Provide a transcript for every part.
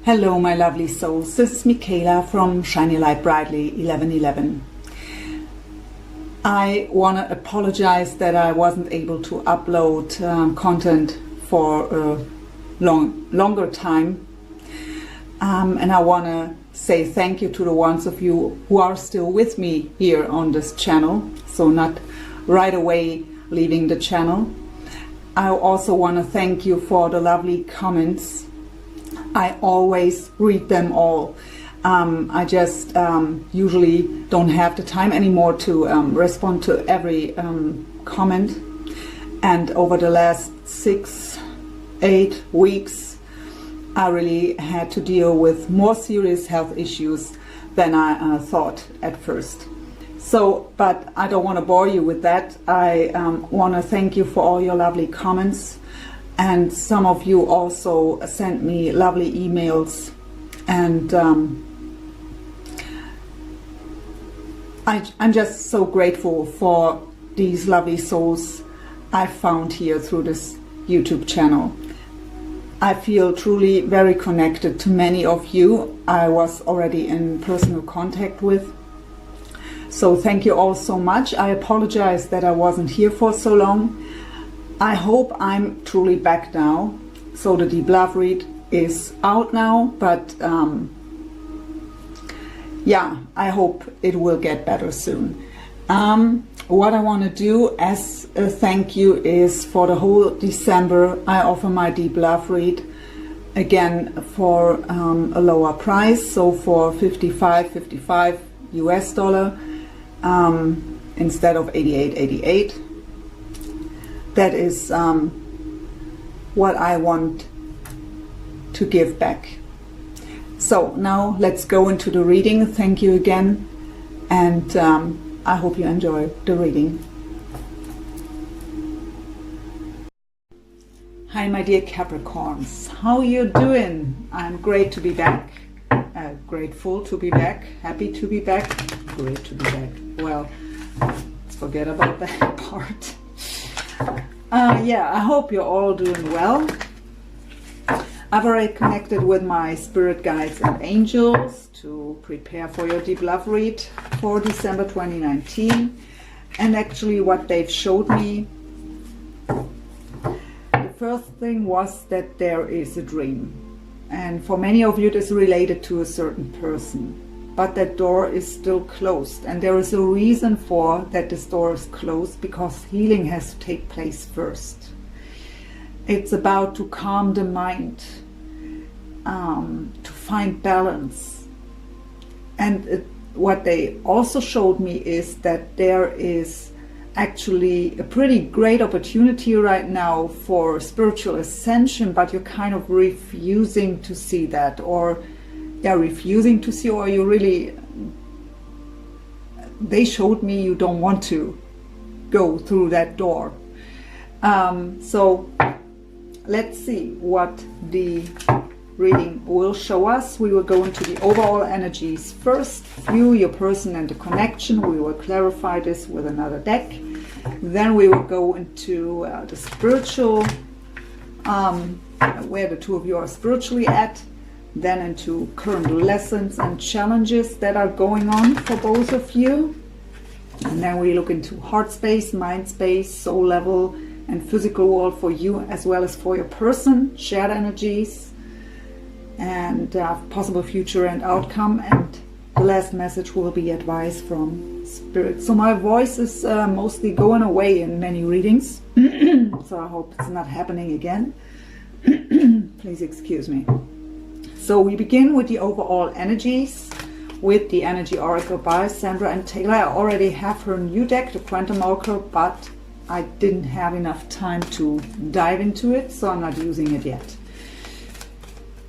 Hello my lovely souls, this is Michaela from Shiny Light Brightly 1111. I want to apologize that I wasn't able to upload content for a longer time, and I want to say thank you to the ones of you who are still with me here on this channel, so not right away leaving the channel. I also want to thank you for the lovely comments. I always read them all. I just usually don't have the time anymore to respond to every comment. And over the last 6-8 weeks, I really had to deal with more serious health issues than I thought at first. So, but I don't want to bore you with that. I want to thank you for all your lovely comments. And some of you also sent me lovely emails, and I'm just so grateful for these lovely souls I found here through this YouTube channel. I feel truly very connected to many of you I was already in personal contact with. So thank you all so much. I apologize that I wasn't here for so long. I hope I'm truly back now. So the Deep Love read is out now, but yeah, I hope it will get better soon. What I want to do as a thank you is for the whole December I offer my Deep Love read again for a lower price, so for $55 US dollar instead of $88.88. That is what I want to give back. So now let's go into the reading. Thank you again, and I hope you enjoy the reading. Hi my dear Capricorns, how you doing? I'm great to be back, grateful to be back, happy to be back, great to be back. Well, let's forget about that part. Yeah, I hope you're all doing well. I've already connected with my spirit guides and angels to prepare for your Deep Love read for December 2019. And actually what they've showed me, the first thing was that there is a dream. And for many of you it is related to a certain person. But that door is still closed, and there is a reason for that this door is closed, because healing has to take place first. It's about to calm the mind, to find balance. And what they also showed me is that there is actually a pretty great opportunity right now for spiritual ascension, but you're kind of refusing to see that, or refusing to see, or you really, they showed me you don't want to go through that door. So let's see what the reading will show us. We will go into the overall energies first, you, your person, and the connection. We will clarify this with another deck. Then we will go into the spiritual, where the two of you are spiritually at. Then into current lessons and challenges that are going on for both of you. And then we look into heart space, mind space, soul level, and physical world for you, as well as for your person, shared energies, and possible future and outcome. And the last message will be advice from spirit. So my voice is mostly going away in many readings, so I hope it's not happening again. Please excuse me. So we begin with the overall energies with the Energy Oracle by Sandra and Taylor. I already have her new deck, the Quantum Oracle, but I didn't have enough time to dive into it, so I'm not using it yet.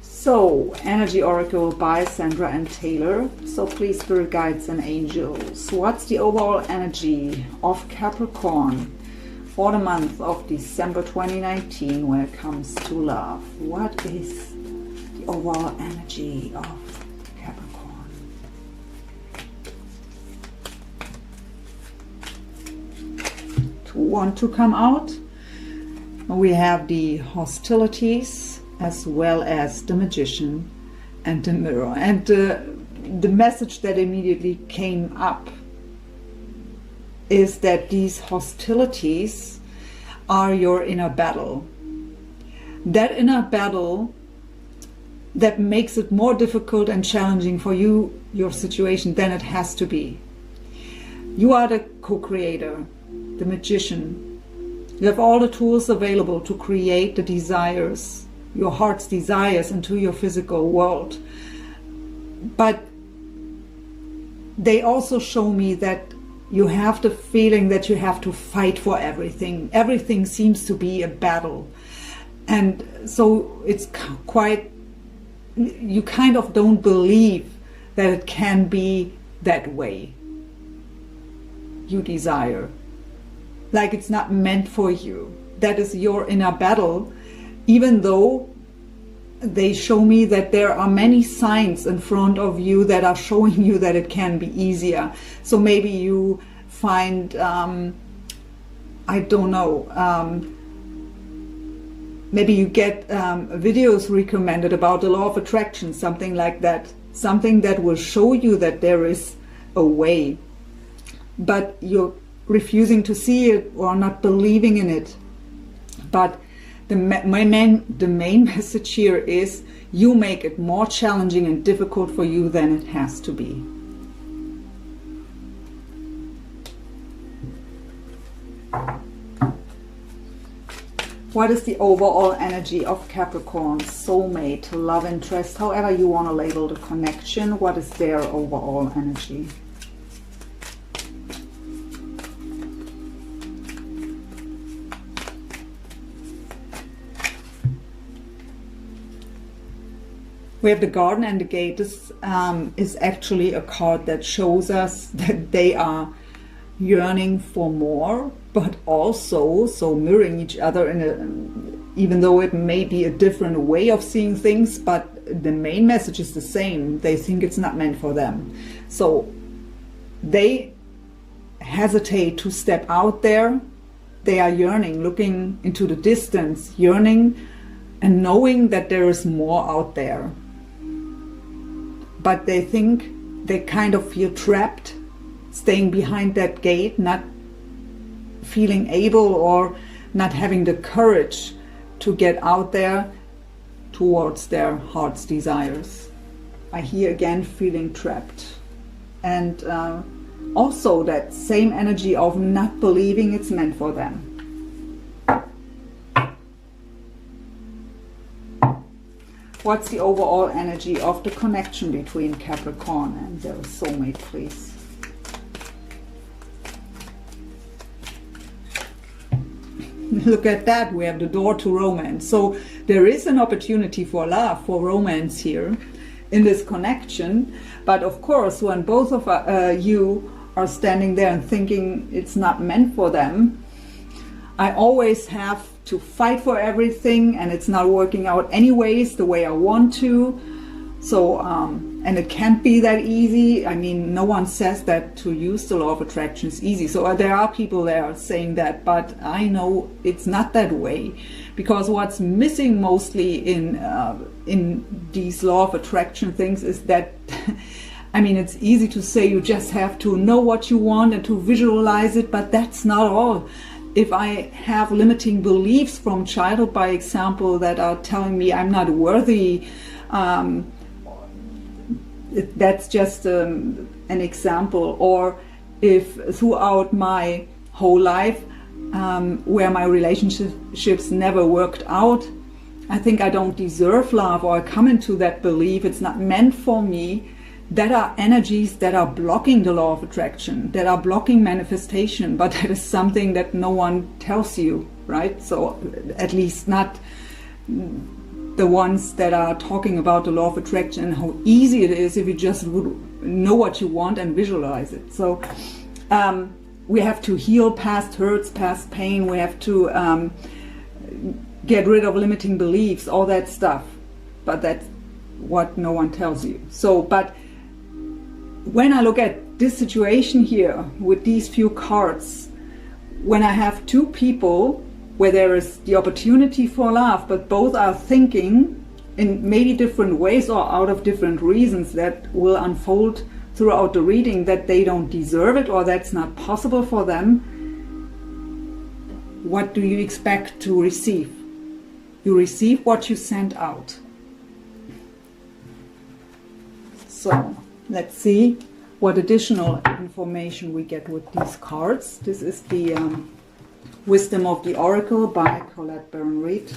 So, Energy Oracle by Sandra and Taylor. So please, spirit guides and angels, what's the overall energy of Capricorn for the month of December 2019 when it comes to love? What is overall energy of Capricorn? To want to come out, we have the hostilities as well as the Magician and the mirror. And the message that immediately came up is that these hostilities are your inner battle. That inner battle that makes it more difficult and challenging for you, your situation, than it has to be. You are the co-creator, the magician. You have all the tools available to create the desires, your heart's desires, into your physical world. But they also show me that you have the feeling that you have to fight for everything. Everything seems to be a battle. And so it's quite, you kind of don't believe that it can be that way. You desire. Like it's not meant for you. That is your inner battle, even though they show me that there are many signs in front of you that are showing you that it can be easier. So maybe you find, I don't know, maybe you get videos recommended about the law of attraction, something like that. Something that will show you that there is a way. But you're refusing to see it or not believing in it. But the main message here is you make it more challenging and difficult for you than it has to be. What is the overall energy of Capricorn, soulmate, love interest, however you want to label the connection? What is their overall energy? We have the Garden and the Gate. This is actually a card that shows us that they are yearning for more, but also so mirroring each other in a, even though it may be a different way of seeing things, but the main message is the same. They think it's not meant for them. So they hesitate to step out there. They are yearning, looking into the distance, yearning and knowing that there is more out there. But they think, they kind of feel trapped, staying behind that gate, not feeling able or not having the courage to get out there towards their heart's desires. I hear again feeling trapped. And also that same energy of not believing it's meant for them. What's the overall energy of the connection between Capricorn and their soulmate, please? Look at that, we have the door to romance. So there is an opportunity for love, for romance here in this connection. But of course, when both of you are standing there and thinking it's not meant for them, I always have to fight for everything and it's not working out anyways the way I want to. So, and it can't be that easy. I mean, no one says that to use the law of attraction is easy. So there are people there saying that, but I know it's not that way. Because what's missing mostly in these law of attraction things is that, I mean, it's easy to say you just have to know what you want and to visualize it, but that's not all. If I have limiting beliefs from childhood, by example, that are telling me I'm not worthy, that's just an example. Or if throughout my whole life, where my relationships never worked out, I think I don't deserve love, or I come into that belief it's not meant for me, that are energies that are blocking the law of attraction, that are blocking manifestation. But that is something that no one tells you, right? So at least not the ones that are talking about the law of attraction and how easy it is if you just would know what you want and visualize it. So we have to heal past hurts, past pain. We have to get rid of limiting beliefs, all that stuff. But that's what no one tells you. So, but when I look at this situation here with these few cards, when I have two people where there is the opportunity for love, but both are thinking in maybe different ways or out of different reasons that will unfold throughout the reading, that they don't deserve it or that's not possible for them, what do you expect to receive? You receive what you send out. So let's see what additional information we get with these cards. This is the Wisdom of the Oracle by Colette Baron Reid.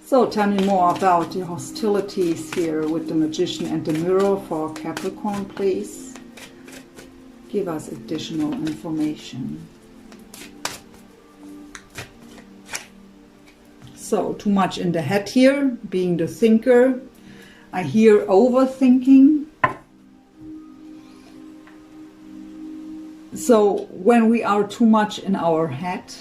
So tell me more about the hostilities here with the Magician and the Mirror for Capricorn, please. Give us additional information. So too much in the head here, being the thinker. I hear overthinking. So when we are too much in our head,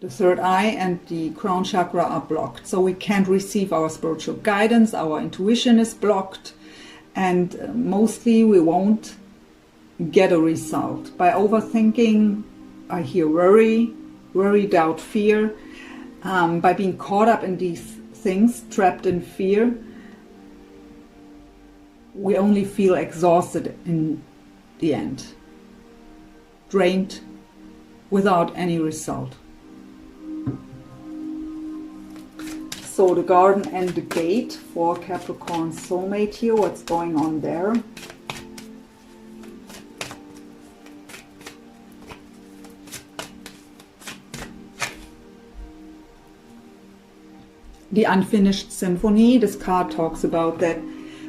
the third eye and the crown chakra are blocked. So we can't receive our spiritual guidance, our intuition is blocked, and mostly we won't get a result. By overthinking, I hear worry, doubt, fear. By being caught up in these things, trapped in fear, we only feel exhausted in the end, drained without any result. So the Garden and the Gate for Capricorn soulmate here, what's going on there? The Unfinished Symphony, this card talks about that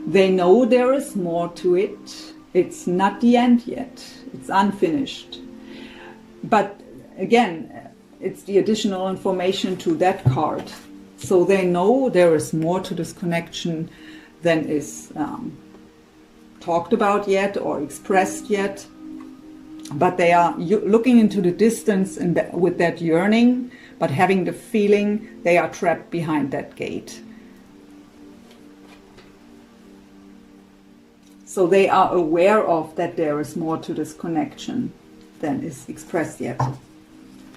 they know there is more to it. It's not the end yet, it's unfinished. But again, it's the additional information to that card. So they know there is more to this connection than is talked about yet or expressed yet. But they are looking into the distance with that yearning, but having the feeling they are trapped behind that gate. So they are aware of that there is more to this connection than is expressed yet.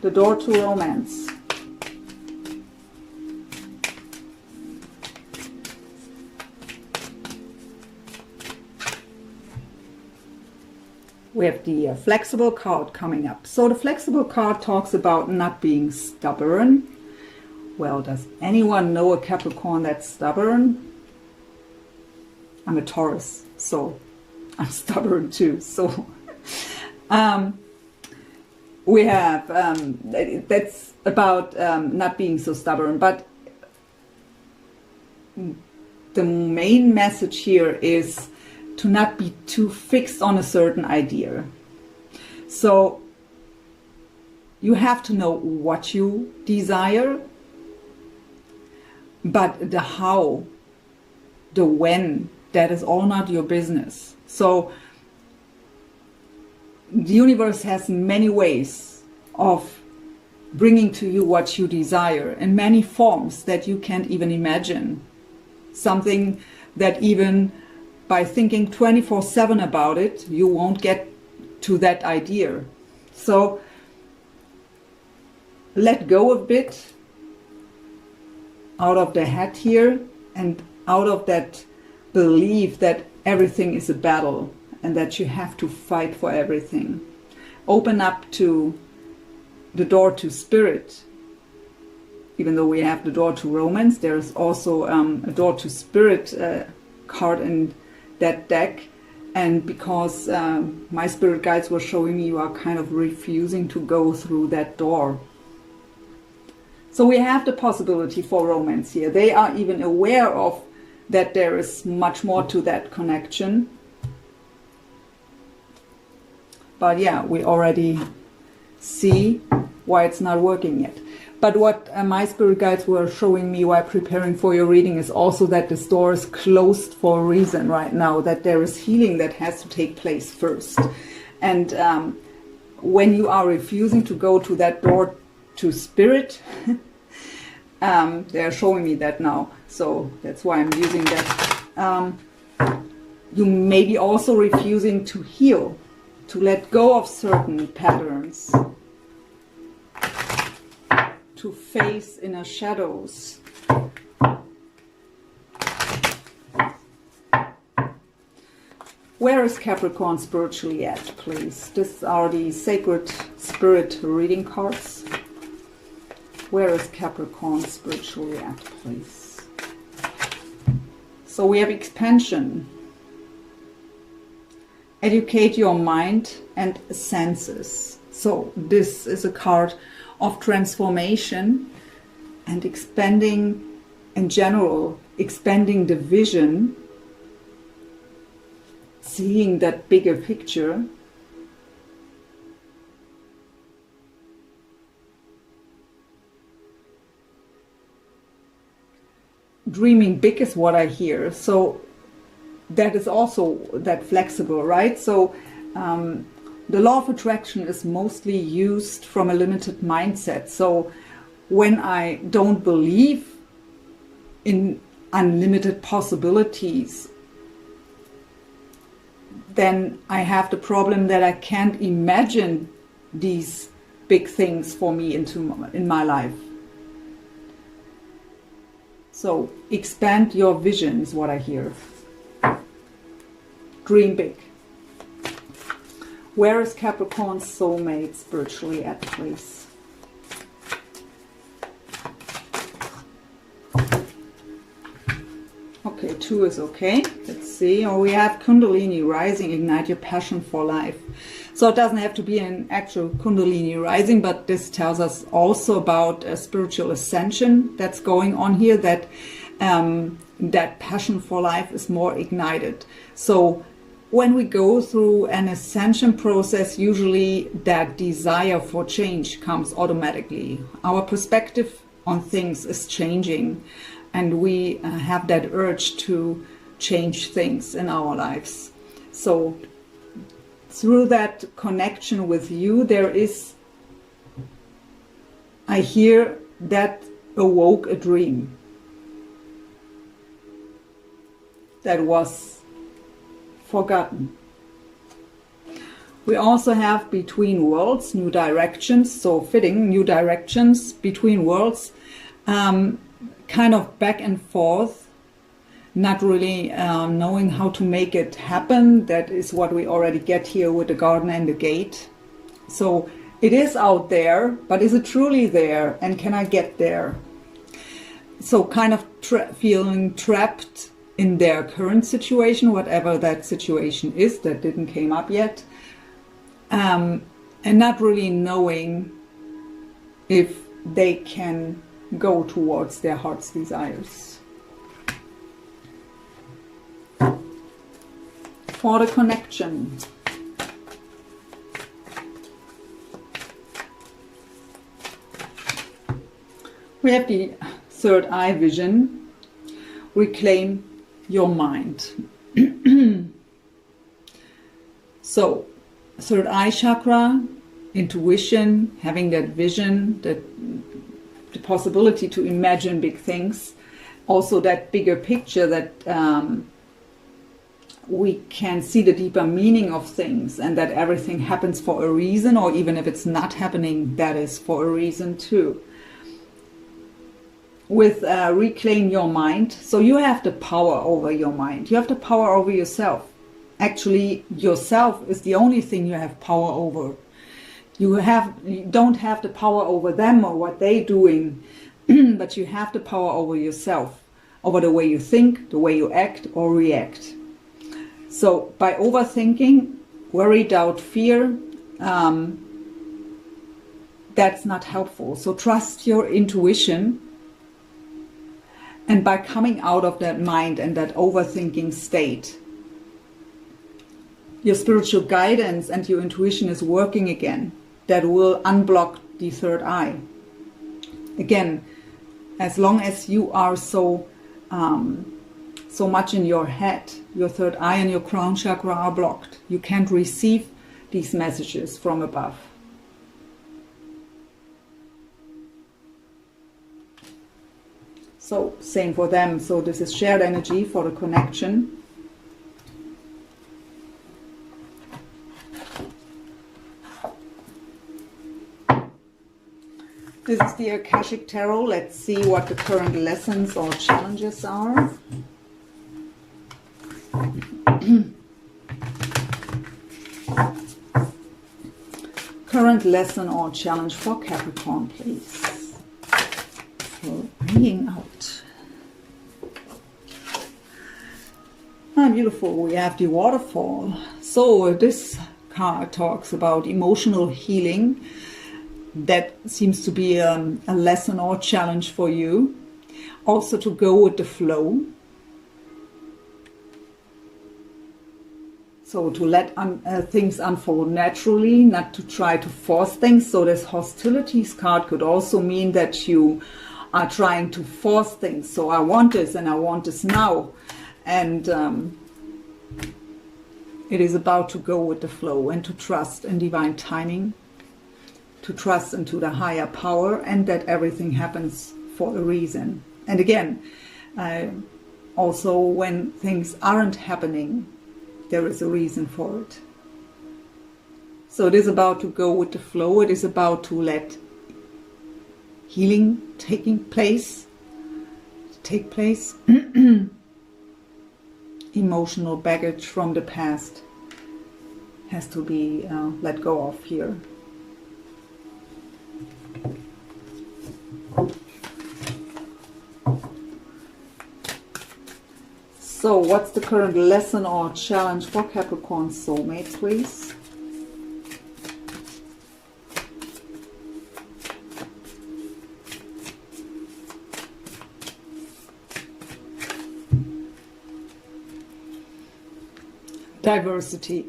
The Door to Romance. We have the Flexible card coming up. So the Flexible card talks about not being stubborn. Well, does anyone know a Capricorn that's stubborn? I'm a Taurus, so I'm stubborn too. So we have, that's about not being so stubborn. But the main message here is to not be too fixed on a certain idea. So you have to know what you desire, but the how, the when, that is all not your business. So the universe has many ways of bringing to you what you desire in many forms that you can't even imagine. Something that even by thinking 24/7 about it, you won't get to that idea. So let go a bit out of the head here and out of that belief that everything is a battle and that you have to fight for everything. Open up to the door to spirit. Even though we have the door to romance, there's also a door to spirit card in that deck. And because my spirit guides were showing me you are kind of refusing to go through that door. So we have the possibility for romance here. They are even aware of that there is much more to that connection. But yeah, we already see why it's not working yet. But what my spirit guides were showing me while preparing for your reading is also that this door is closed for a reason right now, that there is healing that has to take place first. And when you are refusing to go to that door to spirit, they're showing me that now, so that's why I'm using that. You may be also refusing to heal, to let go of certain patterns, to face inner shadows. Where is Capricorn spiritually at, please? These are the sacred spirit reading cards. Where is Capricorn spiritually at, please? So we have expansion. Educate your mind and senses. So this is a card of transformation and expanding in general, expanding the vision, seeing that bigger picture. Dreaming big is what I hear. So that is also that flexible, right? So the law of attraction is mostly used from a limited mindset. So when I don't believe in unlimited possibilities, then I have the problem that I can't imagine these big things for me in my life. So expand your vision is what I hear. Dream big. Where is Capricorn's soulmate spiritually at, please? Okay, 2 is okay. Let's see. Oh, we have Kundalini rising, ignite your passion for life. So it doesn't have to be an actual Kundalini rising, but this tells us also about a spiritual ascension that's going on here, that that passion for life is more ignited. So when we go through an ascension process, usually that desire for change comes automatically. Our perspective on things is changing, and we have that urge to change things in our lives. So through that connection with you, there is, I hear that awoke a dream that was forgotten. We also have between worlds, new directions, so fitting new directions between worlds, kind of back and forth, not really knowing how to make it happen. That is what we already get here with the garden and the gate. So it is out there, but is it truly there, and can I get there? So kind of feeling trapped in their current situation, whatever that situation is that didn't came up yet, and not really knowing if they can go towards their heart's desires. For the connection. We have the third eye vision. Reclaim your mind. So third eye chakra, intuition, having that vision, that the possibility to imagine big things, also that bigger picture that we can see the deeper meaning of things, and that everything happens for a reason, or even if it's not happening, that is for a reason too. With reclaim your mind, so you have the power over your mind, you have the power over yourself. Actually, yourself is the only thing you have power over. You don't have the power over them or what they're doing, but you have the power over yourself, over the way you think, the way you act or react. So by overthinking, worry, doubt, fear, that's not helpful. So trust your intuition, and by coming out of that mind and that overthinking state, your spiritual guidance and your intuition is working again. That will unblock the third eye. Again, as long as you are so much in your head, your third eye and your crown chakra are blocked. You can't receive these messages from above. So same for them. So this is shared energy for the connection. This is the Akashic Tarot. Let's see what the current lessons or challenges are. Current lesson or challenge for Capricorn, please. For reading out. Ah, beautiful. We have the waterfall. So this card talks about emotional healing. That seems to be a lesson or challenge for you. Also to go with the flow. So to let things unfold naturally, not to try to force things. So this hostilities card could also mean that you are trying to force things. So I want this and I want this now. And it is about to go with the flow and to trust in divine timing. To trust into the higher power and that everything happens for a reason. And again, also when things aren't happening, there is a reason for it. So it is about to go with the flow. It is about to let healing take place. Emotional baggage from the past has to be let go of here. So what's the current lesson or challenge for Capricorn soulmate, please? Diversity.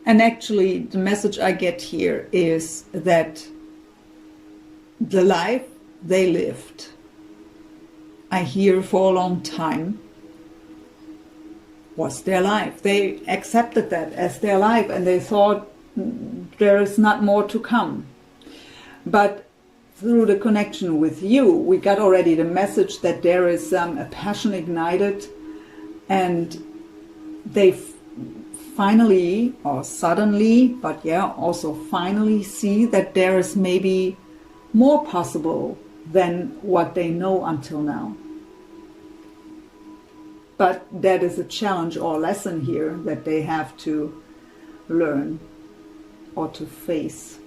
And actually the message I get here is that the life they lived, I hear for a long time, was their life. They accepted that as their life and they thought there is not more to come. But through the connection with you, we got already the message that there is a passion ignited, and they finally, or suddenly, but yeah, also finally see that there is maybe more possible than what they know until now. But that is a challenge or lesson here that they have to learn or to face.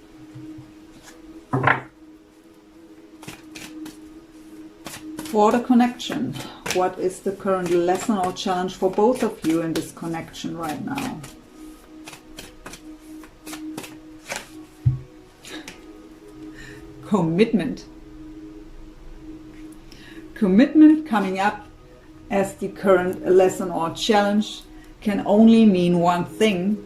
For the connection, what is the current lesson or challenge for both of you in this connection right now? Commitment. Commitment coming up as the current lesson or challenge can only mean one thing.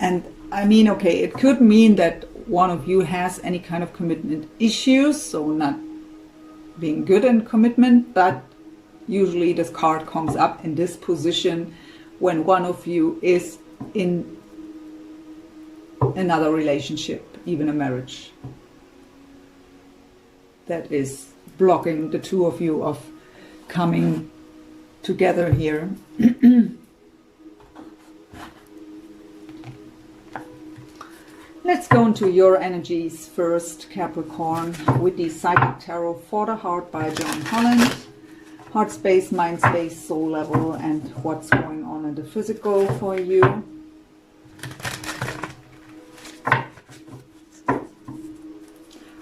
And I mean, okay, it could mean that one of you has any kind of commitment issues, so not being good in commitment, but usually this card comes up in this position when one of you is in another relationship, even a marriage, that is blocking the two of you of coming together here. Let's go into your energies first, Capricorn, with the Psychic Tarot for the Heart by John Holland. Heart space, mind space, soul level, and what's going on in the physical for you.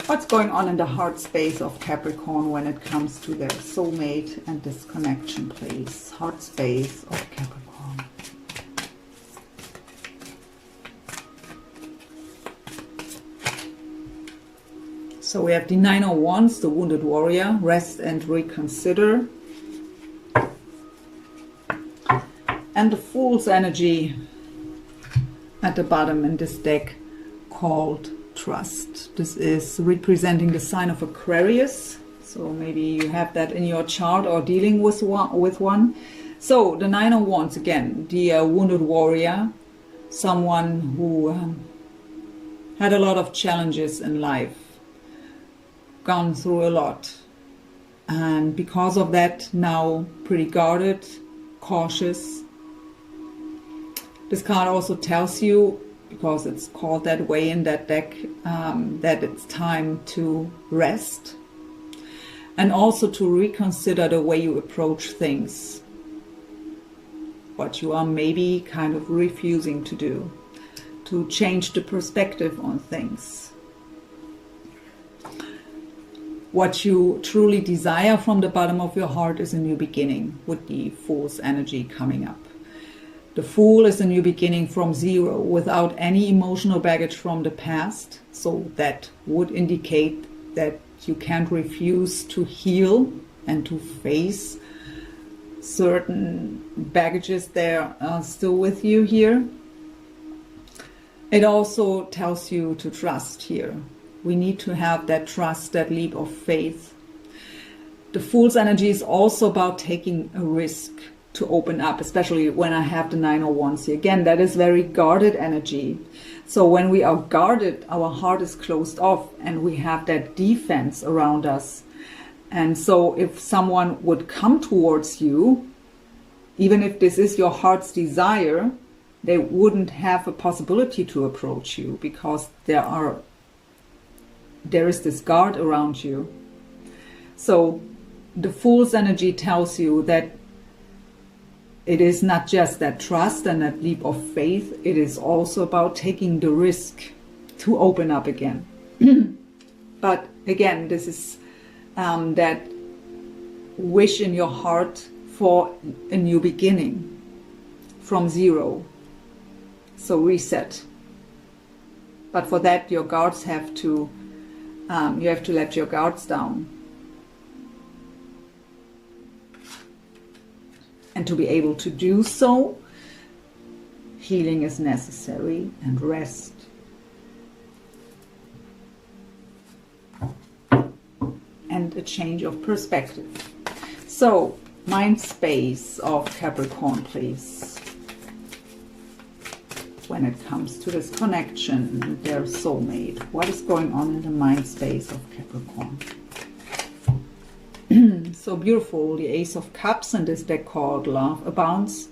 What's going on in the heart space of Capricorn when it comes to their soulmate and this connection, please? Heart space of Capricorn. So we have the Nine of Wands, the Wounded Warrior, rest and reconsider. And the Fool's energy at the bottom in this deck called Trust. This is representing the sign of Aquarius. So maybe you have that in your chart or dealing with one. So the Nine of Wands, again, the Wounded Warrior, someone who had a lot of challenges in life, gone through a lot, and because of that now pretty guarded, cautious. This card also tells you, because it's called that way in that deck, that it's time to rest and also to reconsider the way you approach things, what you are maybe kind of refusing to do, to change the perspective on things. What you truly desire from the bottom of your heart is a new beginning, with the Fool's energy coming up. The Fool is a new beginning from zero, without any emotional baggage from the past. So that would indicate that you can't refuse to heal and to face certain baggages that are still with you here. It also tells you to trust here. We need to have that trust, that leap of faith. The Fool's energy is also about taking a risk to open up, especially when I have the Nine of Wands here. Again, that is very guarded energy. So when we are guarded, our heart is closed off and we have that defense around us. And so if someone would come towards you, even if this is your heart's desire, they wouldn't have a possibility to approach you, because there is this guard around you. So the Fool's energy tells you that it is not just that trust and that leap of faith, it is also about taking the risk to open up again. But again, this is that wish in your heart for a new beginning from zero. So reset. But for that, your guards have to, you have to let your guards down. And to be able to do so, healing is necessary and rest. And a change of perspective. So, mind space of Capricorn, please. When it comes to this connection with their soulmate, what is going on in the mind space of Capricorn? So beautiful, the Ace of Cups in this deck called Love Abounds.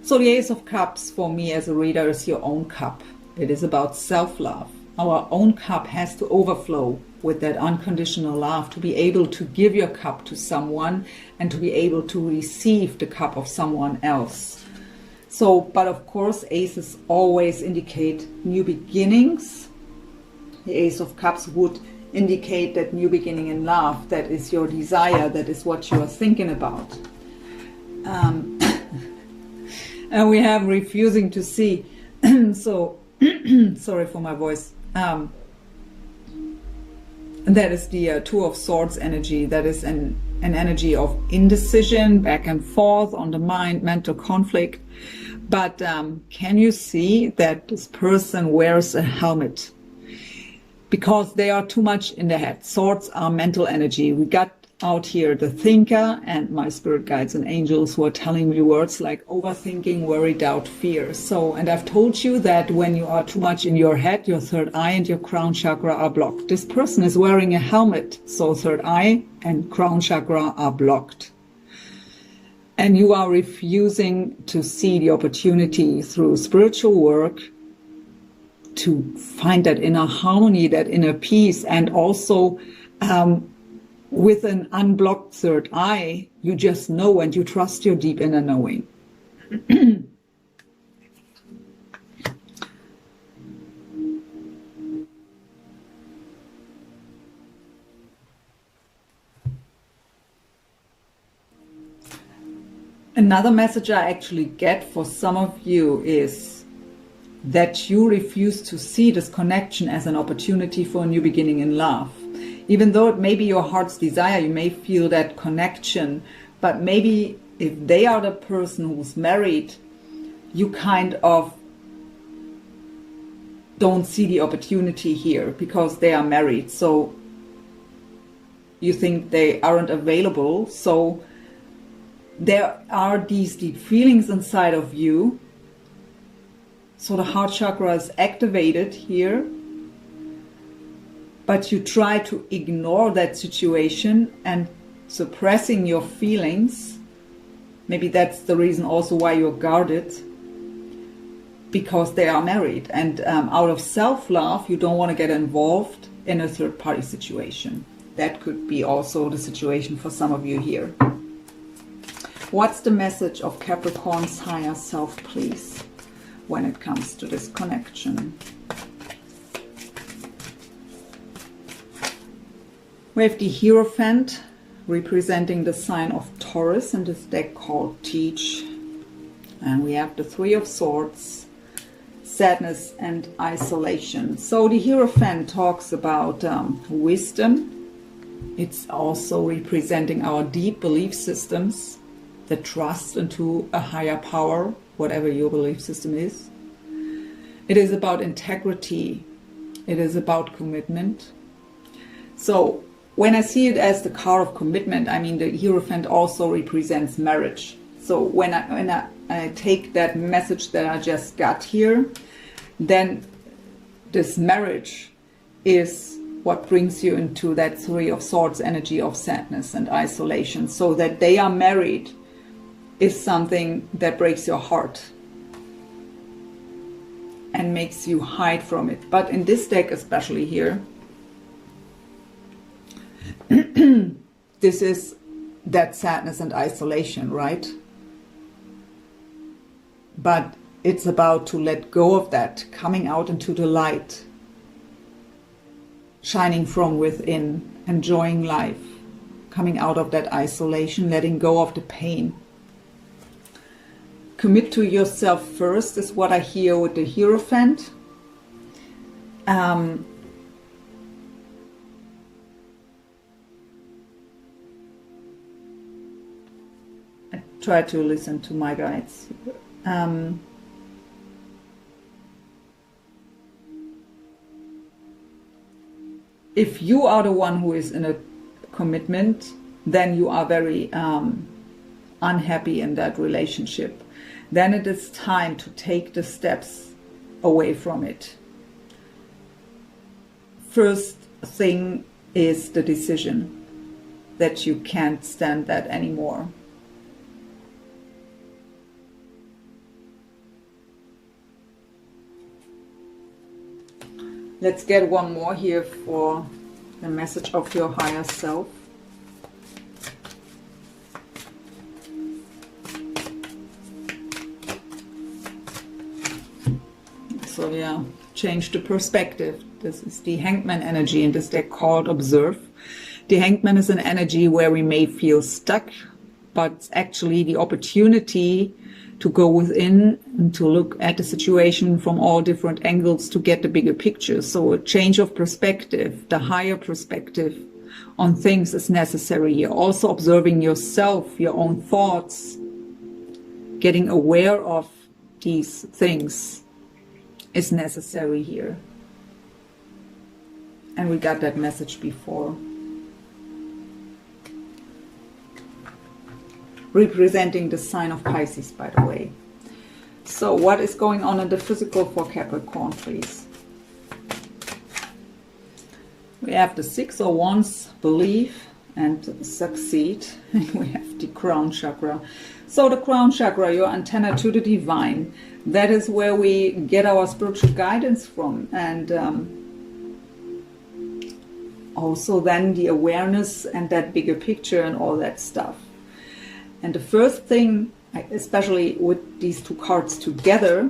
So the Ace of Cups for me as a reader is your own cup. It is about self-love. Our own cup has to overflow with that unconditional love to be able to give your cup to someone and to be able to receive the cup of someone else. So, but of course, aces always indicate new beginnings. The Ace of Cups would indicate that new beginning in love, that is your desire, that is what you are thinking about. And we have refusing to see. So, sorry for my voice. And that is the Two of Swords energy. That is an energy of indecision, back and forth on the mind, mental conflict. But can you see that this person wears a helmet? Because they are too much in their head. Swords are mental energy. We got out here the thinker and my spirit guides and angels who are telling me words like overthinking, worry, doubt, fear. So, and I've told you that when you are too much in your head, your third eye and your crown chakra are blocked. This person is wearing a helmet, so third eye and crown chakra are blocked. And you are refusing to see the opportunity through spiritual work to find that inner harmony, that inner peace, and also with an unblocked third eye, you just know and you trust your deep inner knowing. Another message I actually get for some of you is that you refuse to see this connection as an opportunity for a new beginning in love. Even though it may be your heart's desire, you may feel that connection, but maybe if they are the person who's married, you kind of don't see the opportunity here because they are married. So you think they aren't available. So there are these deep feelings inside of you. So the heart chakra is activated here, but you try to ignore that situation and suppressing your feelings. Maybe that's the reason also why you're guarded, because they are married, and out of self-love you don't want to get involved in a third-party situation. That could be also the situation for some of you here. What's the message of Capricorn's higher self, please, when it comes to this connection? We have the Hierophant, representing the sign of Taurus in this deck called Teach. And we have the Three of Swords, sadness and isolation. So the Hierophant talks about wisdom. It's also representing our deep belief systems, the trust into a higher power, whatever your belief system is. It is about integrity. It is about commitment. So when I see it as the card of commitment, I mean, the Hierophant also represents marriage. So when I take that message that I just got here, then this marriage is what brings you into that Three of Swords energy of sadness and isolation. So that they are married is something that breaks your heart and makes you hide from it. But in this deck, especially here, this is that sadness and isolation, right? But it's about to let go of that, coming out into the light, shining from within, enjoying life, coming out of that isolation, letting go of the pain. Commit to yourself first is what I hear with the Hierophant. Try to listen to my guides. If you are the one who is in a commitment, then you are very unhappy in that relationship. Then it is time to take the steps away from it. First thing is the decision that you can't stand that anymore. Let's get one more here for the message of your higher self. So yeah, change the perspective. This is the Hangman energy in this deck called Observe. The Hangman is an energy where we may feel stuck, but it's actually the opportunity to go within and to look at the situation from all different angles to get the bigger picture. So a change of perspective, the higher perspective on things is necessary here. Also observing yourself, your own thoughts, getting aware of these things is necessary here. And we got that message before. Representing the sign of Pisces, by the way. So what is going on in the physical for Capricorn, please? We have the Six of Wands, believe and succeed. We have the crown chakra. So the crown chakra, your antenna to the divine, that is where we get our spiritual guidance from. And also then the awareness and that bigger picture and all that stuff. And the first thing, especially with these two cards together,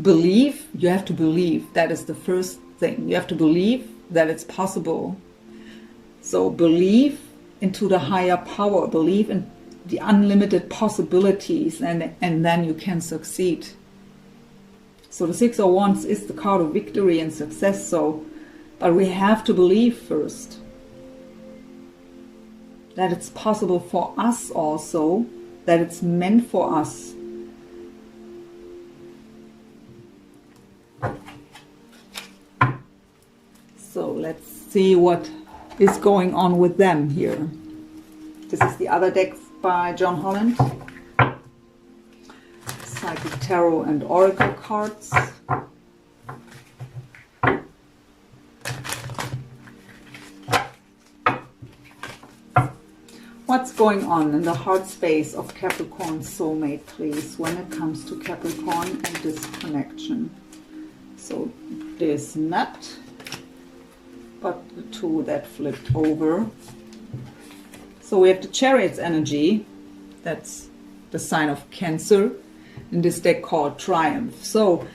believe. You have to believe. That is the first thing. You have to believe that it's possible. So believe into the higher power. Believe in the unlimited possibilities, and then you can succeed. So the Six of Wands is the card of victory and success. So, but we have to believe first that it's possible for us also, that it's meant for us. So let's see what is going on with them here. This is the other deck by John Holland. Psychic Tarot and Oracle cards. What's going on in the heart space of Capricorn soulmate, please, when it comes to Capricorn and this connection? So this snapped, but the two that flipped over. So we have the Chariot's energy. That's the sign of Cancer in this deck called Triumph. So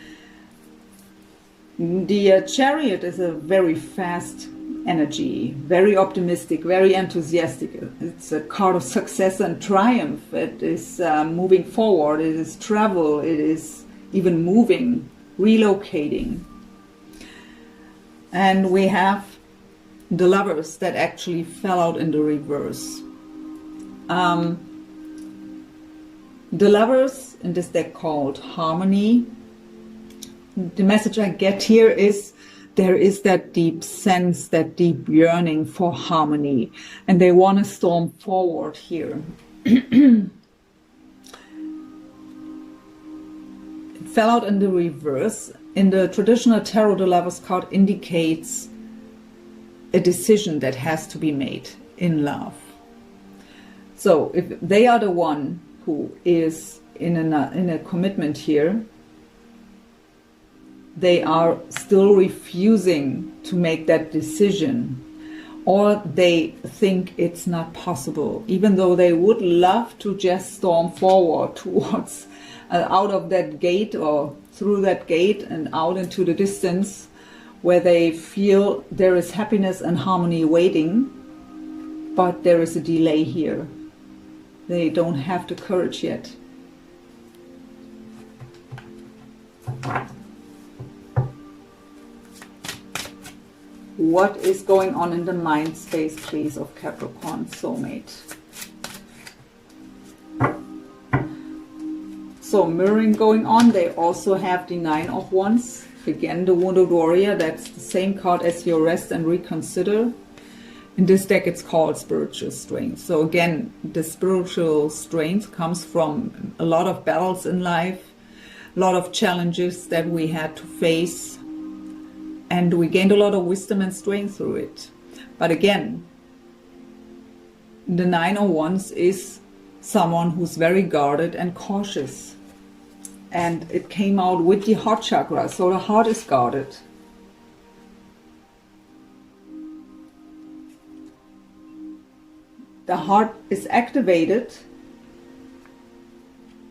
the Chariot is a very fast energy, very optimistic, very enthusiastic. It's a card of success and triumph. It is moving forward, it is travel, it is even moving, relocating. And we have the Lovers that actually fell out in the reverse. The Lovers in this deck called Harmony. The message I get here is there is that deep sense, that deep yearning for harmony, and they want to storm forward here. It fell out in the reverse. In the traditional tarot, the Lovers card indicates a decision that has to be made in love. So if they are the one who is in a commitment here, they are still refusing to make that decision, or they think it's not possible, even though they would love to just storm forward towards out of that gate or through that gate and out into the distance where they feel there is happiness and harmony waiting, but there is a delay here. They don't have the courage yet. What is going on in the mind space, please, of Capricorn soulmate? So mirroring going on. They also have the Nine of Wands. Again, the Wounded Warrior. That's the same card as your Rest and Reconsider. In this deck, it's called Spiritual Strength. So again, the spiritual strength comes from a lot of battles in life, a lot of challenges that we had to face. And we gained a lot of wisdom and strength through it. But again, the Nine of Wands is someone who's very guarded and cautious. And it came out with the heart chakra, so the heart is guarded. The heart is activated.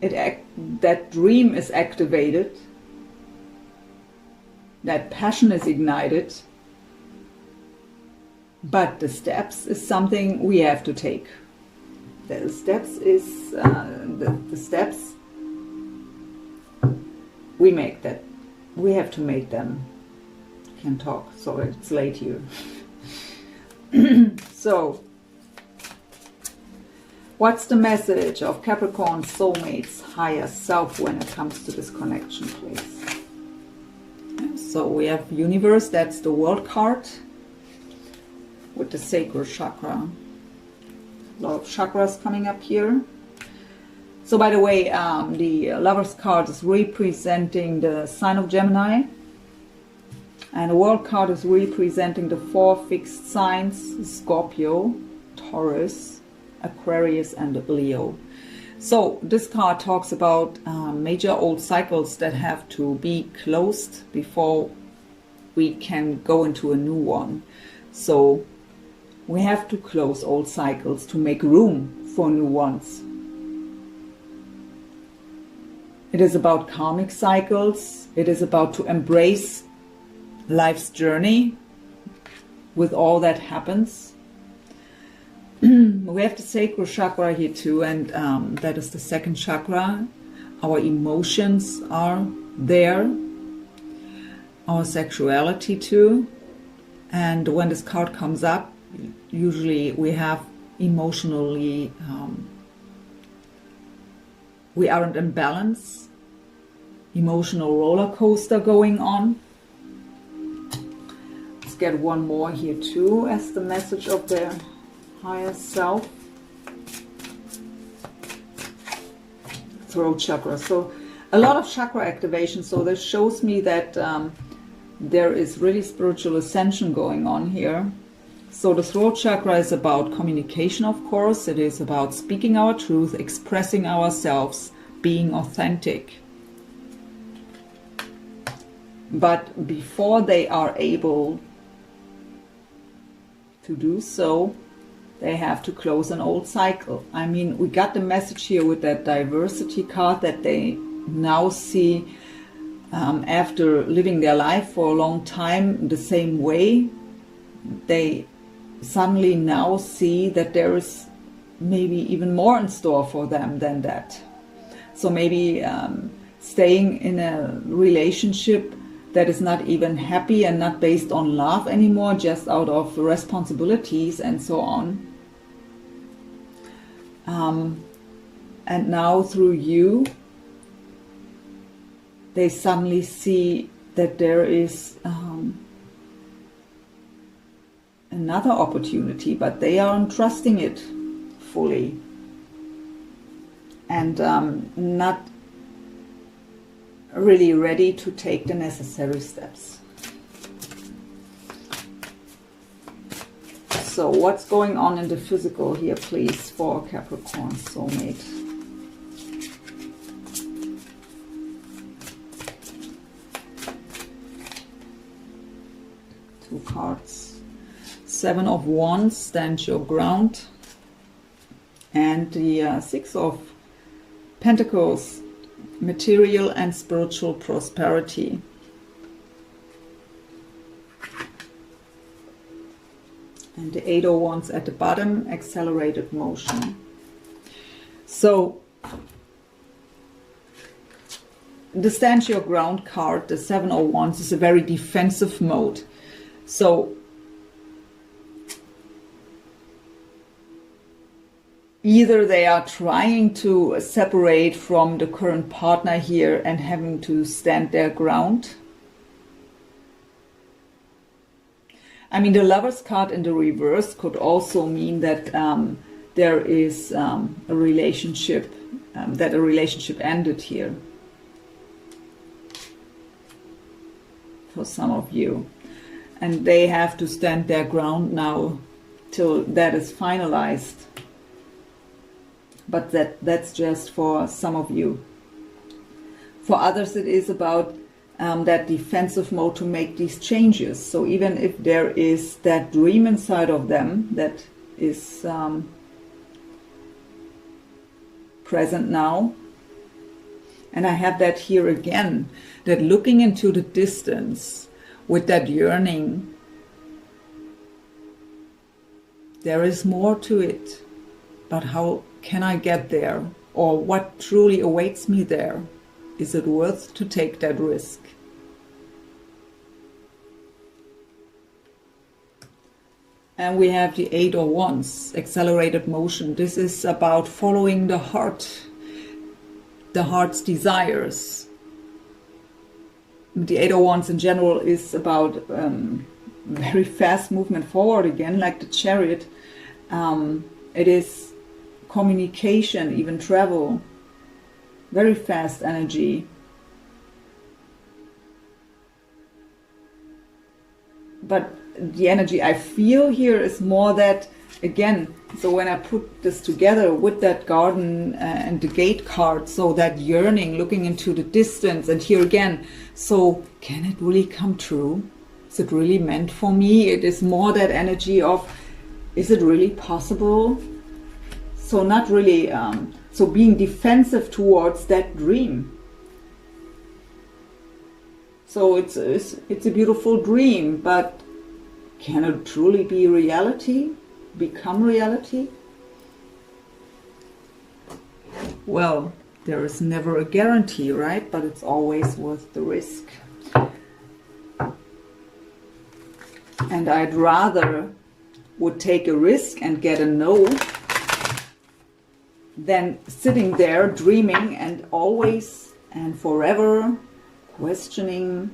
That dream is activated. That passion is ignited, but the steps is something we have to take. The steps is the steps we make that we have to make them. Can't talk, sorry, it's late here. So, what's the message of Capricorn soulmate's higher self when it comes to this connection, please? So we have Universe, that's the World card with the sacral chakra. A lot of chakras coming up here. So by the way, the Lovers card is representing the sign of Gemini, and the World card is representing the 4 fixed signs: Scorpio, Taurus, Aquarius and Leo. So this card talks about major old cycles that have to be closed before we can go into a new one. So we have to close old cycles to make room for new ones. It is about karmic cycles. It is about to embrace life's journey with all that happens. We have the sacral chakra here too, and that is the second chakra. Our emotions are there, our sexuality too. And when this card comes up, usually we have emotionally, we aren't in balance, emotional roller coaster going on. Let's get one more here too as the message of their higher self. Throat chakra. So a lot of chakra activation. So this shows me that there is really spiritual ascension going on here. So the throat chakra is about communication, of course. It is about speaking our truth, expressing ourselves, being authentic. But before they are able to do so, they have to close an old cycle. I mean, we got the message here with that diversity card that they now see, after living their life for a long time the same way, they suddenly now see that there is maybe even more in store for them than that. So maybe staying in a relationship that is not even happy and not based on love anymore, just out of responsibilities and so on. And now through you, they suddenly see that there is another opportunity, but they aren't trusting it fully, and not really ready to take the necessary steps. So what's going on in the physical here, please, for Capricorn soulmate? Two cards. Seven of Wands, stand your ground. And the Six of Pentacles, material and spiritual prosperity. And the Eight of Wands at the bottom, accelerated motion. So the stand your ground card, the Seven of Wands, is a very defensive mode. So either they are trying to separate from the current partner here and having to stand their ground. I mean, the Lover's card in the reverse could also mean that there is a relationship, that a relationship ended here for some of you. And they have to stand their ground now till that is finalized. But that's just for some of you. For others, it is about that defensive mode to make these changes. So even if there is that dream inside of them that is present now, and I have that here again, that looking into the distance with that yearning, there is more to it. But how can I get there? Or what truly awaits me there? Is it worth to take that risk? And we have the Eight of Wands, accelerated motion. This is about following the heart, the heart's desires. The Eight of Wands in general is about very fast movement forward again, like the Chariot. It is communication, even travel, very fast energy. But the energy I feel here is more that, again, so when I put this together with that garden and the gate card, so that yearning, looking into the distance, and here again, so can it really come true? Is it really meant for me? It is more that energy of, is it really possible? So not really, so being defensive towards that dream. So it's a beautiful dream, but can it truly be reality? Become reality? Well, there is never a guarantee, right? But it's always worth the risk. And I'd rather would take a risk and get a no than sitting there dreaming and always and forever questioning,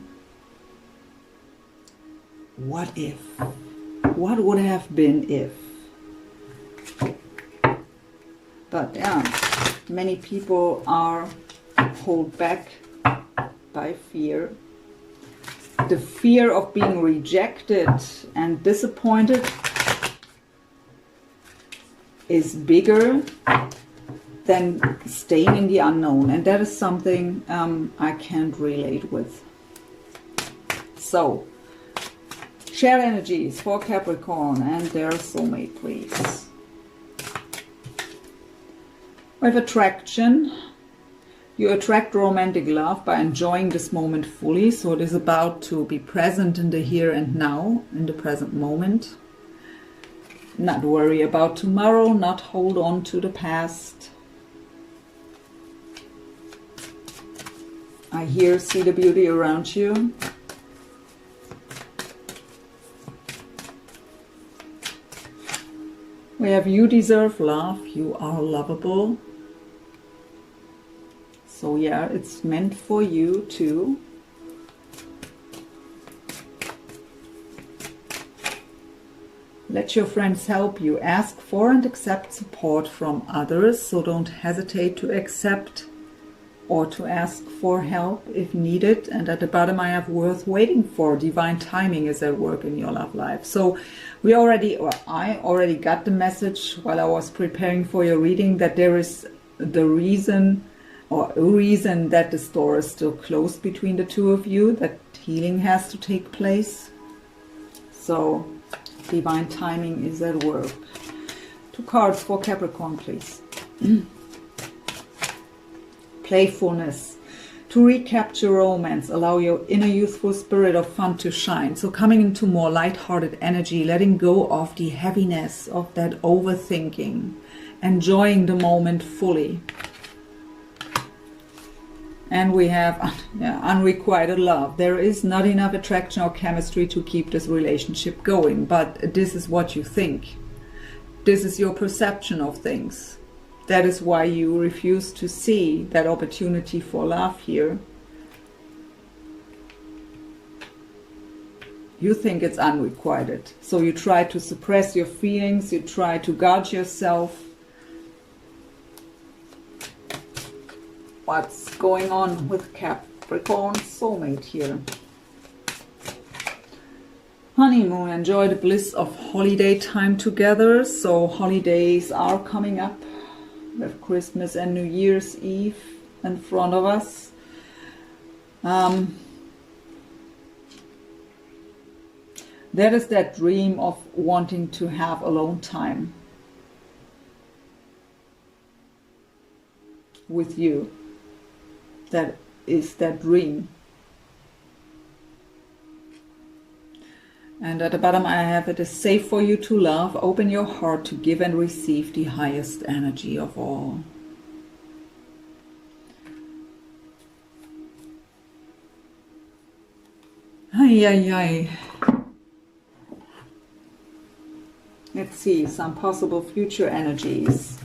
what if? What would have been if? But yeah, many people are held back by fear. The fear of being rejected and disappointed is bigger than staying in the unknown. And that is something I can't relate with. So, share energies for Capricorn and their soulmate, please. We have attraction. You attract romantic love by enjoying this moment fully. So it is about to be present in the here and now, in the present moment. Not worry about tomorrow, not hold on to the past. I hear, see the beauty around you. We have you deserve love, you are lovable. So yeah, it's meant for you too. Let your friends help you. Ask for and accept support from others. So don't hesitate to accept or to ask for help if needed. And at the bottom I have worth waiting for. Divine timing is at work in your love life. So I already got the message while I was preparing for your reading that there is the reason or a reason that the door is still closed between the two of you, that healing has to take place. So divine timing is at work. 2 cards for Capricorn, please. Playfulness. To recapture romance, allow your inner youthful spirit of fun to shine. So coming into more light-hearted energy, letting go of the heaviness of that overthinking, enjoying the moment fully. And we have unrequited love. There is not enough attraction or chemistry to keep this relationship going, but this is what you think. This is your perception of things. That is why you refuse to see that opportunity for love here. You think it's unrequited. So you try to suppress your feelings, you try to guard yourself. What's going on with Capricorn soulmate here? Honeymoon, enjoy the bliss of holiday time together. So holidays are coming up. We have Christmas and New Year's Eve in front of us. That is that dream of wanting to have alone time with you. That is that dream. And at the bottom I have, it is safe for you to love. Open your heart to give and receive the highest energy of all. Ay, ay, ay. Let's see some possible future energies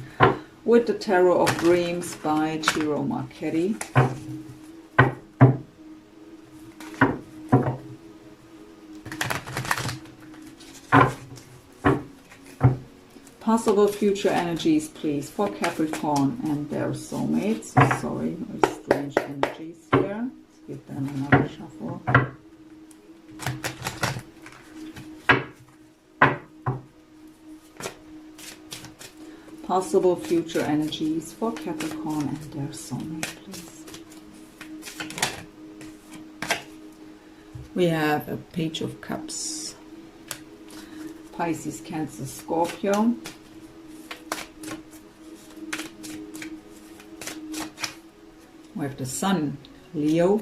with the Tarot of Dreams by Ciro Marchetti. Possible future energies, please, for Capricorn and their soulmates. Sorry, very strange energies here. Let's give them another shuffle. Possible future energies for Capricorn and their soulmate, please. We have a Page of Cups. Pisces, Cancer, Scorpio. We have the Sun, Leo.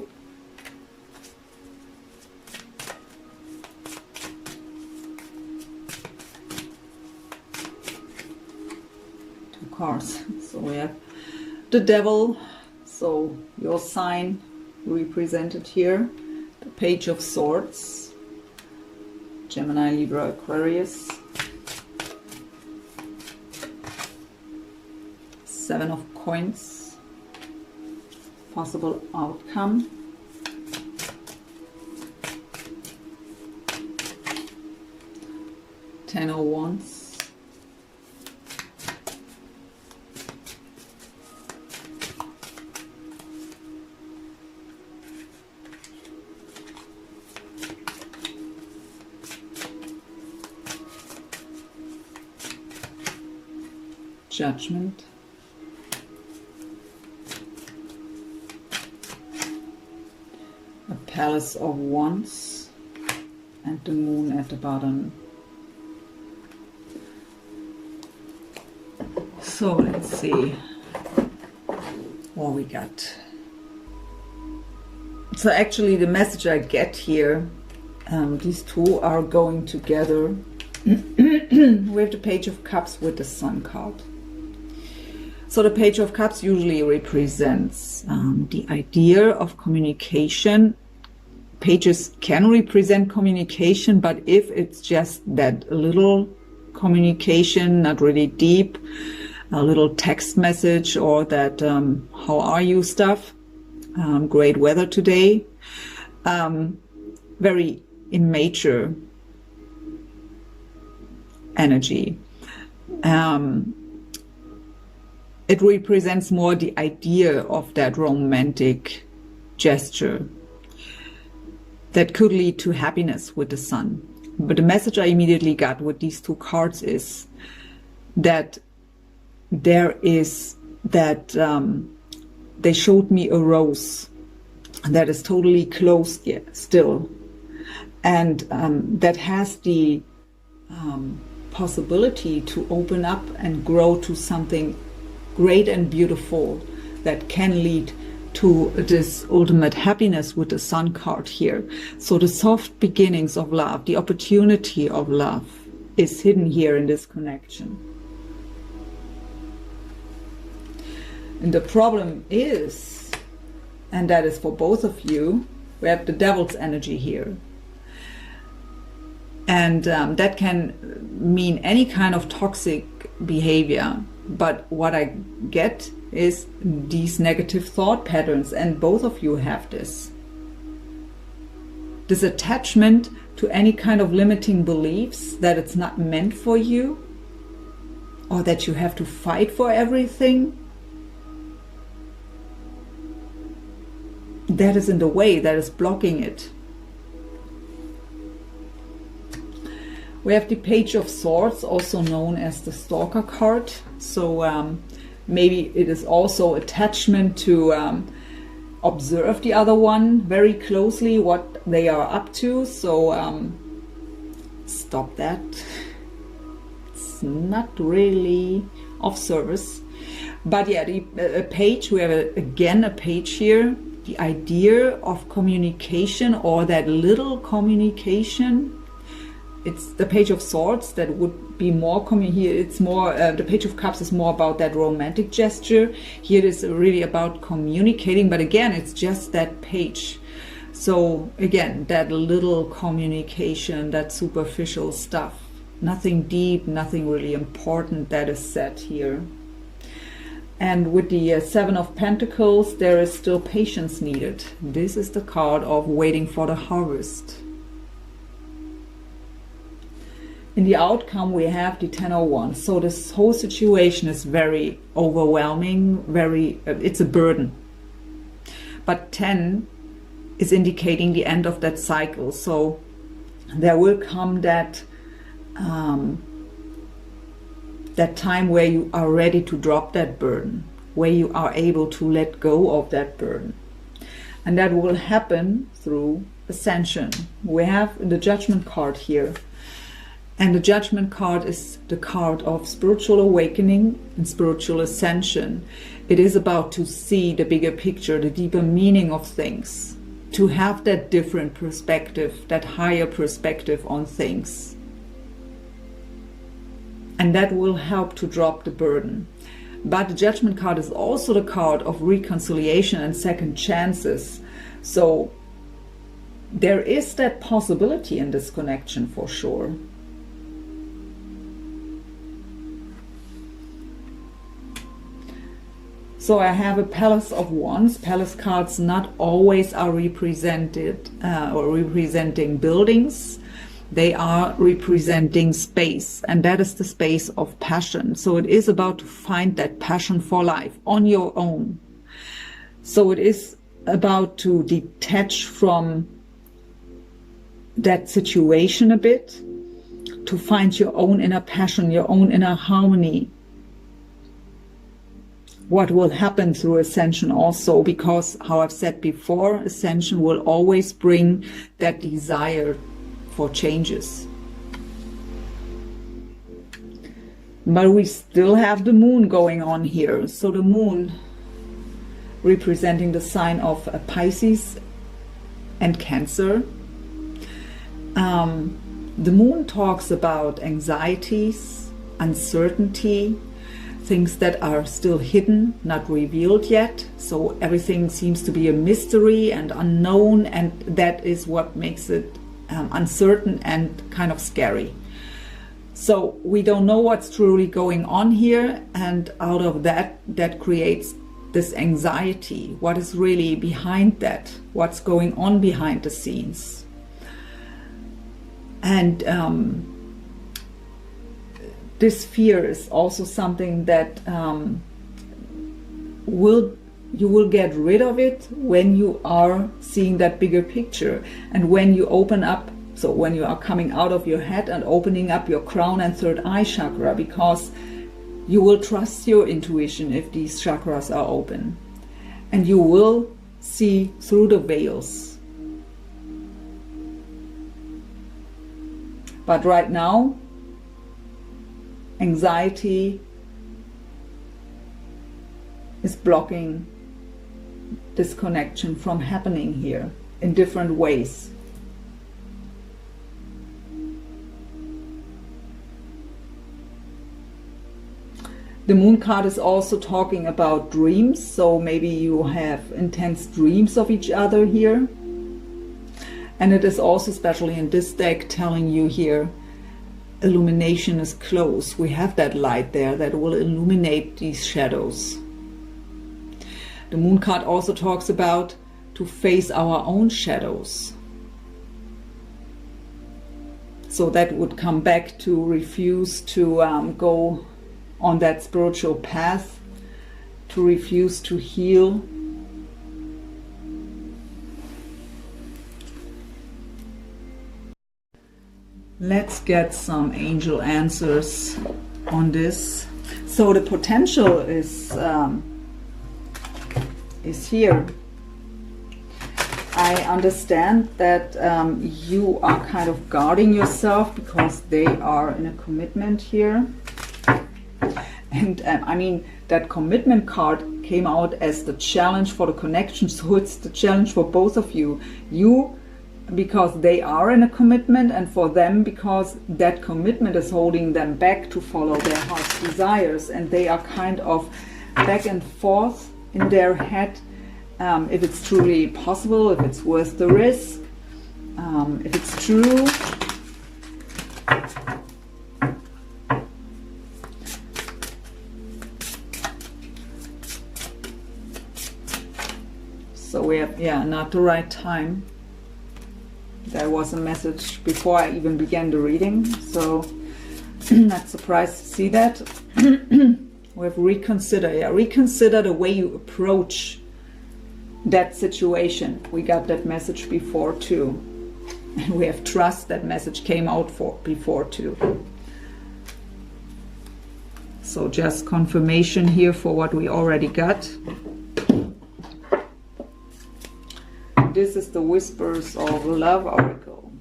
Two cards. So we have the Devil, so your sign represented here. The Page of Swords, Gemini, Libra, Aquarius. 7 of Coins. Possible outcome. 10 of Wands. Judgment. A Palace of Wands and the Moon at the bottom. So let's see what we got. So actually the message I get here, these two are going together. We have the Page of Cups with the Sun card. So the Page of Cups usually represents the idea of communication. Pages can represent communication, but if it's just that little communication, not really deep, a little text message or that how are you stuff, great weather today, very immature energy. It represents more the idea of that romantic gesture that could lead to happiness with the Sun. But the message I immediately got with these two cards is that there is that they showed me a rose that is totally closed yet still, and that has the possibility to open up and grow to something great and beautiful that can lead to this ultimate happiness with the Sun card here. So the soft beginnings of love, the opportunity of love is hidden here in this connection. And the problem is, and that is for both of you, we have the Devil's energy here. And that can mean any kind of toxic behavior. But what I get is these negative thought patterns, and both of you have this. This attachment to any kind of limiting beliefs, that it's not meant for you, or that you have to fight for everything. That is in the way, that is blocking it. We have the Page of Swords, also known as the Stalker card. So maybe it is also attachment to observe the other one very closely, what they are up to. So stop that. It's not really of service. But yeah, a page, we have again a page here. The idea of communication, or that little communication. It's the Page of Swords that would be more here. It's more the Page of Cups is more about that romantic gesture. Here it is really about communicating, but again, it's just that page. So again, that little communication, that superficial stuff, nothing deep, nothing really important that is said here. And with the Seven of Pentacles, there is still patience needed. This is the card of waiting for the harvest. In the outcome, we have the Ten of Wands. So this whole situation is very overwhelming, it's a burden. But 10 is indicating the end of that cycle. So there will come that that time where you are ready to drop that burden, where you are able to let go of that burden. And that will happen through ascension. We have the Judgment card here. And the Judgment card is the card of spiritual awakening and spiritual ascension. It is about to see the bigger picture, the deeper meaning of things, to have that different perspective, that higher perspective on things. And that will help to drop the burden. But the Judgment card is also the card of reconciliation and second chances. So there is that possibility in this connection for sure. So I have a Palace of Wands. Palace cards not always are represented or representing buildings. They are representing space, and that is the space of passion. So it is about to find that passion for life on your own. So it is about to detach from that situation a bit, to find your own inner passion, your own inner harmony. what will happen through ascension also, because how I've said before, ascension will always bring that desire for changes. But we still have the moon going on here. So the moon representing the sign of Pisces and Cancer. The moon talks about anxieties, uncertainty, things that are still hidden, not revealed yet. So everything seems to be a mystery and unknown, and that is what makes it uncertain and kind of scary. So we don't know what's truly going on here, and out of that creates this anxiety. What is really behind that? What's going on behind the scenes? And this fear is also something that you will get rid of it when you are seeing that bigger picture, and when you open up. So when you are coming out of your head and opening up your crown and third eye chakra, because you will trust your intuition if these chakras are open, and you will see through the veils. But right now, anxiety is blocking this connection from happening here in different ways. The moon card is also talking about dreams, so maybe you have intense dreams of each other here. And it is also, especially in this deck, telling you here, illumination is close. We have that light there that will illuminate these shadows. The moon card also talks about to face our own shadows. So that would come back to refuse to go on that spiritual path, to refuse to heal. Let's get some angel answers on this. So the potential is here. I understand that you are kind of guarding yourself because they are in a commitment here. And I mean, that commitment card came out as the challenge for the connection. So it's the challenge for both of you. You, because they are in a commitment, and for them, because that commitment is holding them back to follow their heart's desires. And they are kind of back and forth in their head. If it's truly possible, if it's worth the risk, if it's true. So we have, yeah, not the right time. There was a message before I even began the reading, so not surprised to see that. We have reconsider, yeah, reconsider the way you approach that situation. We got that message before too. And we have trust, that message came out before too. So just confirmation here for what we already got. This is the Whispers of Love Oracle.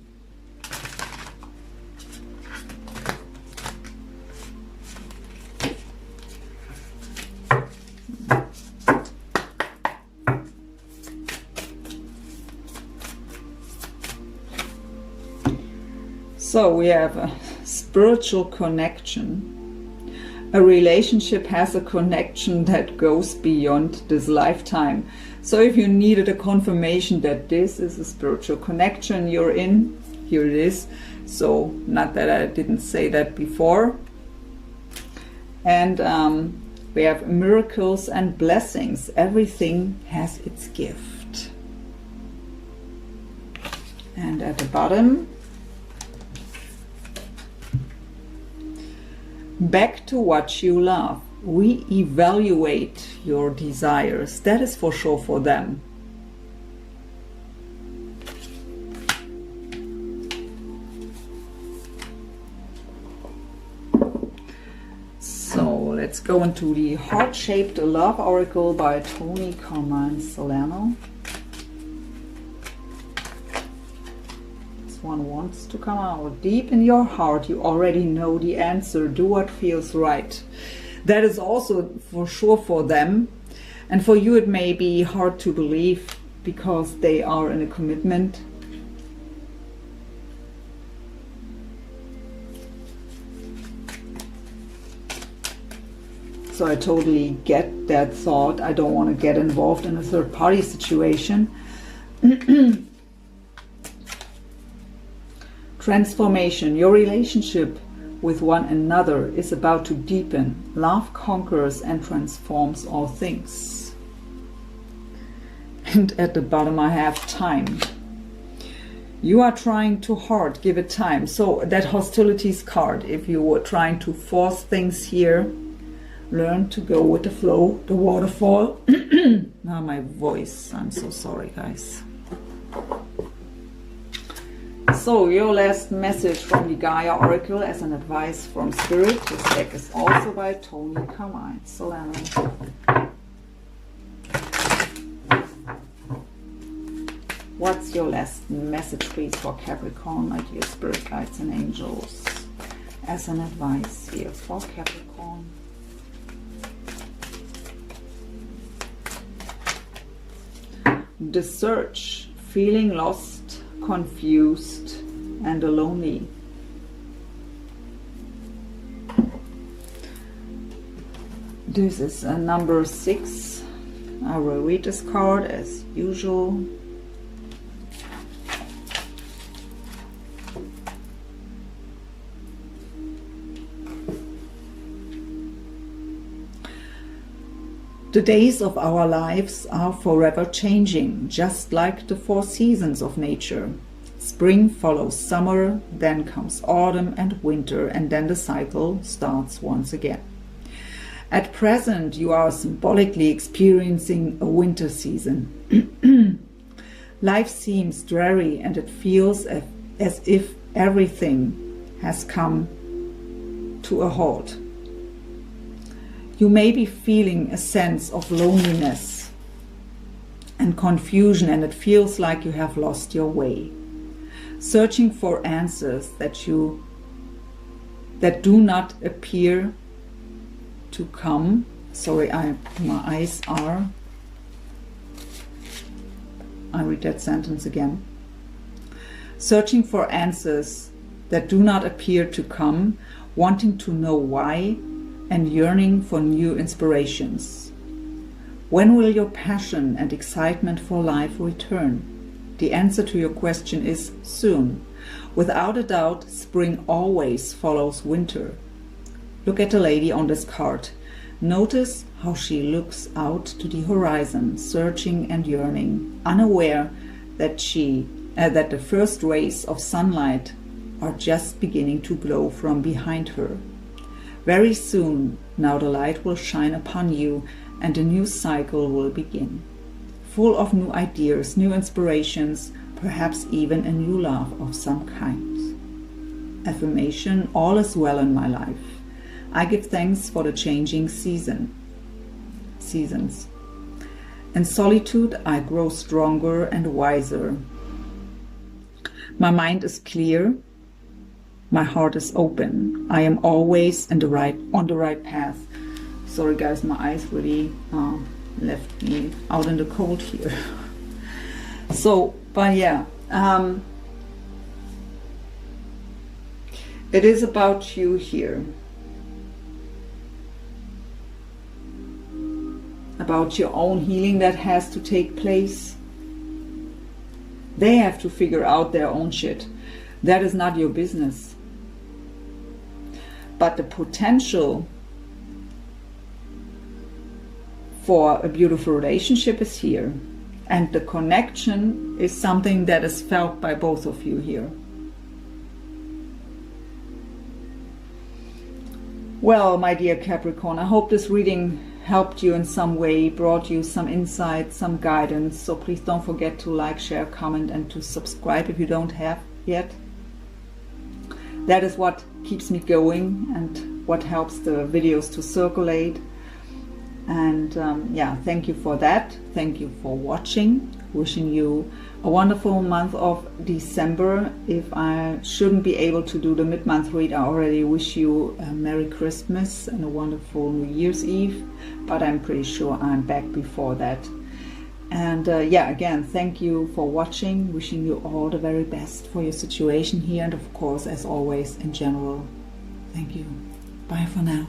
So we have a spiritual connection. A relationship has a connection that goes beyond this lifetime. So if you needed a confirmation that this is a spiritual connection you're in, here it is. So not that I didn't say that before. And we have miracles and blessings. Everything has its gift. And at the bottom, back to what you love. Re-evaluate your desires. That is for sure for them. So let's go into the Heart-Shaped Love Oracle by Tony Carmine Solano. This one wants to come out. Deep in your heart, you already know the answer. Do what feels right. That is also for sure for them. And for you, it may be hard to believe because they are in a commitment. So I totally get that thought. I don't want to get involved in a third-party situation. Transformation. Your relationship with one another is about to deepen. Love conquers and transforms all things. And at the bottom I have time. You are trying too hard. Give it time. So that hostilities card, if you were trying to force things here, learn to go with the flow, the waterfall. Now my voice, I'm so sorry guys. So your last message from the Gaia Oracle as an advice from Spirit. This deck is also by Tony Carmine Solano. What's your last message please for Capricorn, my dear Spirit Guides and Angels, as an advice here for Capricorn? The search, feeling lost, confused, and lonely. This is a number 6. I will read this card as usual. The days of our lives are forever changing, just like the 4 seasons of nature. Spring follows summer, then comes autumn and winter, and then the cycle starts once again. At present, you are symbolically experiencing a winter season. Life seems dreary and it feels as if everything has come to a halt. You may be feeling a sense of loneliness and confusion, and it feels like you have lost your way. Searching for answers that do not appear to come. Sorry, my eyes are. I read that sentence again. Searching for answers that do not appear to come, wanting to know why, and yearning for new inspirations. When will your passion and excitement for life return? The answer to your question is soon. Without a doubt, spring always follows winter. Look at the lady on this card. Notice how she looks out to the horizon, searching and yearning, unaware that that the first rays of sunlight are just beginning to glow from behind her. Very soon, now the light will shine upon you and a new cycle will begin. Full of new ideas, new inspirations, perhaps even a new love of some kind. Affirmation, all is well in my life. I give thanks for the changing seasons. In solitude, I grow stronger and wiser. My mind is clear. My heart is open. I am always on the right path. Sorry guys, my eyes really left me out in the cold here. So, but yeah, it is about you here. About your own healing that has to take place. They have to figure out their own shit. That is not your business. But the potential for a beautiful relationship is here. And the connection is something that is felt by both of you here. Well, my dear Capricorn, I hope this reading helped you in some way, brought you some insight, some guidance. So please don't forget to like, share, comment, and to subscribe if you don't have yet. that is what keeps me going and what helps the videos to circulate. And yeah, thank you for that. Thank you for watching. Wishing you a wonderful month of December. If I shouldn't be able to do the mid-month read, I already wish you a Merry Christmas and a wonderful New Year's Eve, but I'm pretty sure I'm back before that. And yeah, again, thank you for watching. Wishing you all the very best for your situation here, and of course, as always, in general, thank you. Bye for now.